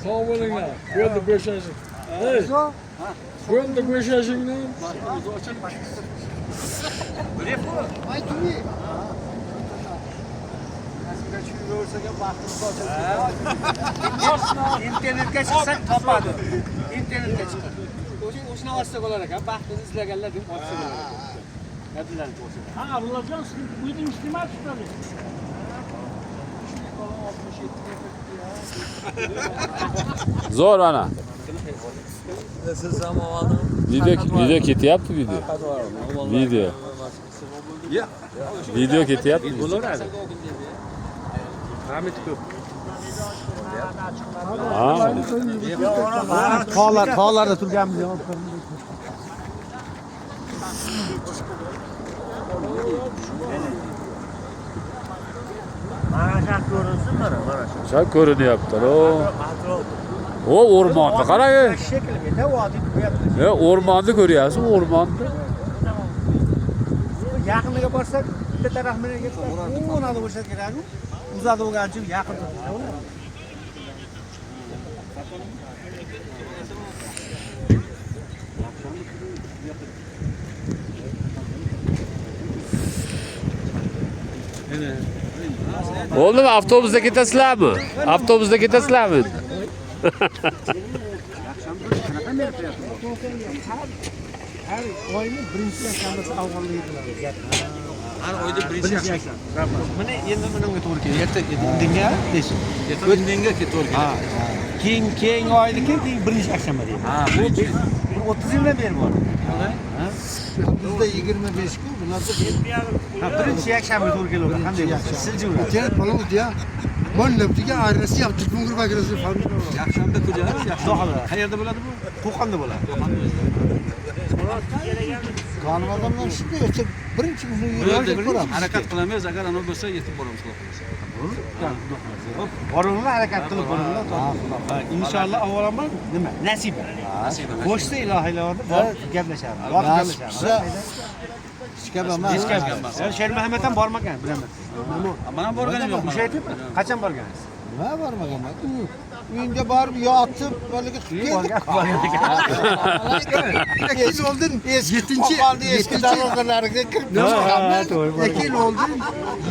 Sağ bo'linglar. Bo'ldi bo'shashing. Hey. Bo'ldi bo'shashingni. İnternetga chiqsak topadi. İnternetga chiqadi. O'shani olsa bo'lar ekan, baxtini izlaganlar deb olsa bo'lar ekan. Gapilarni ko'rsatadi. Ha, Abdullajon, uyning istimat tutadi. Zo'r ana. Siz zamonning Video ketyapti video. Video. Video ketyapti. Bo'laveradi. Hamid ko'p. Ha. Tog'larda turganmiz. Mana ko'rinsin, mana shu. Shu ko'rinyapti. O o'rmonni qarang. Shekilda vodiy qo'yapti. O'rmonni ko'ryapsiz, o'rmonni. Yaqiniga borsak, bitta tarafdan ketib, o'nada bo'lsa kerak-ku. Uzadi bo'lgan uchun yaqinda. Bo'ldimi? Avtobusda ketasizlarmi? Avtobusda ketasizlarmi? Har oyni birinchi yakshanbasi avvallaydilar. Har oyda birinchi yakshanba. Mana endi menga to'g'ri keldi. Erta indinga desh. O'tmenga ketavergan. Ha. Keyingi oyniki birinchi yakshanba deydi. Ha, Bu 30 yildan beri bor. Bizda 25 kun, bularda Ha, birinchi yakshanba to'g'ri keladi. Qanday bo'lsa, siljilar. kerak bo'ladi ya. Monlabdiga ayrasi yaptı, bungur bagirasi falan. Yakshanba ko'chalar, yakshanba. Qayerda bo'ladi bu? Qo'qonda bo'ladi. Kanun adamlar shunday o'tsa birinchi kuni Harakat qilamiz, agar ana bo'lsa yetib boramiz. Boringlar, harakat qilib boringlar. Inshaalloh avvalambor nima? Nasib. Qo'shsa ilohi ilohida bor gaplashamiz. Bor gaplashamiz. Sher Muhammad ham bormagan, bilaman. Mana borganim yo'q. O'sha aytib, qachon borgansiz? Nima bormagan? Uyinga borib yotib, bolaga keldik. Ekin oldin, eski darogalarga kirib chiqamiz. Ekin oldin.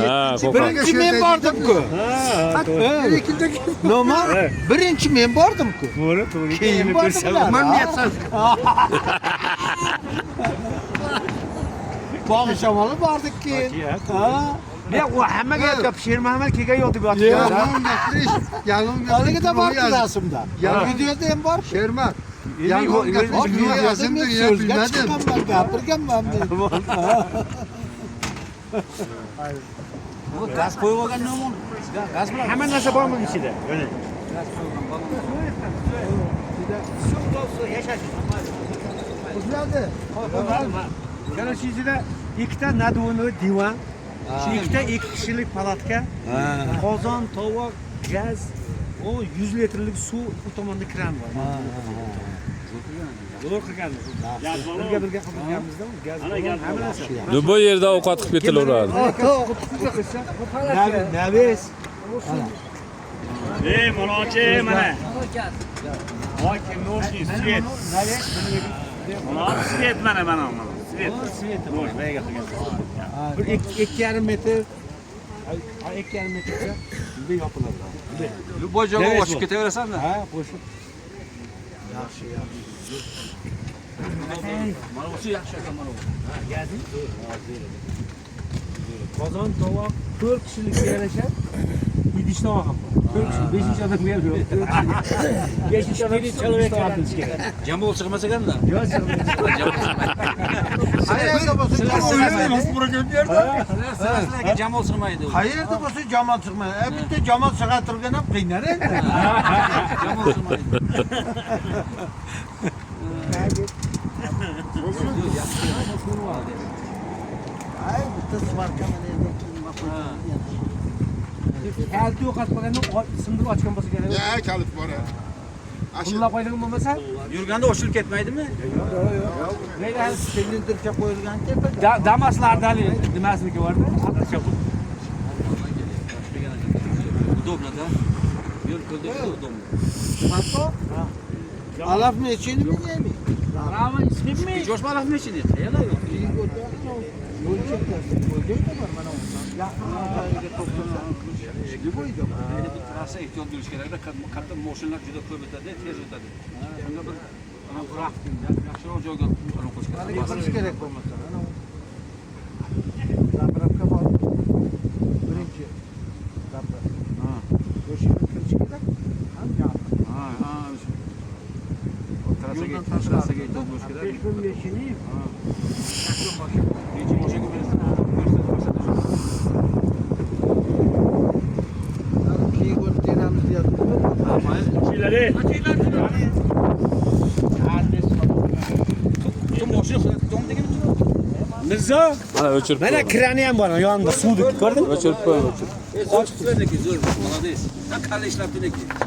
Ha, Birinchi men bordim-ku. Nima? Birinchi men bordim-ku. To'g'ri. Keyin bordim. Men niyatsan. Bog'i shamoli bordik keyin. Ha. Men u hammaga aytib, Sher Muhammad kelgan yo'q deb yotibdi. Yalın Haligida bor rasmda. videoda ham bor. Shermat. Yalın yazımdır ya bilmedim. Gapirganman men. Bu gaz qo'yib olgan nima? Gaz bilan Hamma narsa bormi ichida? Mana. O'zladi. Kana shu ichida ikkita nadvonli divan, shu ikkita 2 kishilik palatka, qozon, tovoq, gaz, o 100 litrlik suv, u tomonda kran bor. Zo'r qilganmiz. Birga qilganmizda gaz hamma narsa. Bu yerda ovqat qilib ketilaveradi. Navis. Monochi, mana. Voy, kim no'shni, svet. Mana svet mana. Svet. Bo'sh, nega qilgan? Bir 2,5 metr. 2,5 metrga bunday yopiladi. Любой joyga ochib ketaverasan-da. Ha, qo'shib. Yaxshi. Mana o'sha yaxshi ekan mana bu. Gazi. Qozon, tovoq 4 kishilikka yarasha idish tovoq ham bor. 4 kishi, 5-chi odamga ham yo'q. 5-chi odamga chalib kerak. Jamol chiqmas ekanda. Yo'q, Qayerda bo'lsa Sizlarga jamol sig'maydi. Qayerda bo'lsa jamoat chiqmaydi. Bitta jamoat sig'atirgan ham qiynar endi. Jamol sig'maydi. Ay, bitta svarka mana endi. kaliti yo'qotmaganda sindirib ochgan bo'lsa kerak. Ya, kalit bor. Pullab qo'ygan bo'lmasa, Yurganda oshilib ketmaydimi? yo'q. Nega Silindircha qo'yilgan tepa. Damaslardali nimasiniki bor-da? Udobno, da? Alaf nechini bilmaymi? Rama ismimi? Josh balaf nechini? Qayerda yo'q? Yo'l chekkasi. Qo'ydingmi mana uni? Trassa ehtiyot bo'lish kerak-da. Katta mashinalar juda ko'p o'tadi, tez o'tadi. Shunga bir yaxshiroq joyga olib qo'yish kerak. Qanaqa qilish kerak bo'lmasa? Zapravka bor. Birinchi zapravka. O'shani kirish kerak. Ham gap. Trassaga ehtiyot bo'lish kerak. 5 mashina. Necha mashinaga bersa, Keyin o'tiramiz deyapti. Chilari. Mirzo, Mana o'chirib mana krani ham bor yonida suvni ko'rdingmi? O'chirib qo'ying, o'chirib. Ochiq tufayli zo'r, молодец. Qanday ishlabdinki?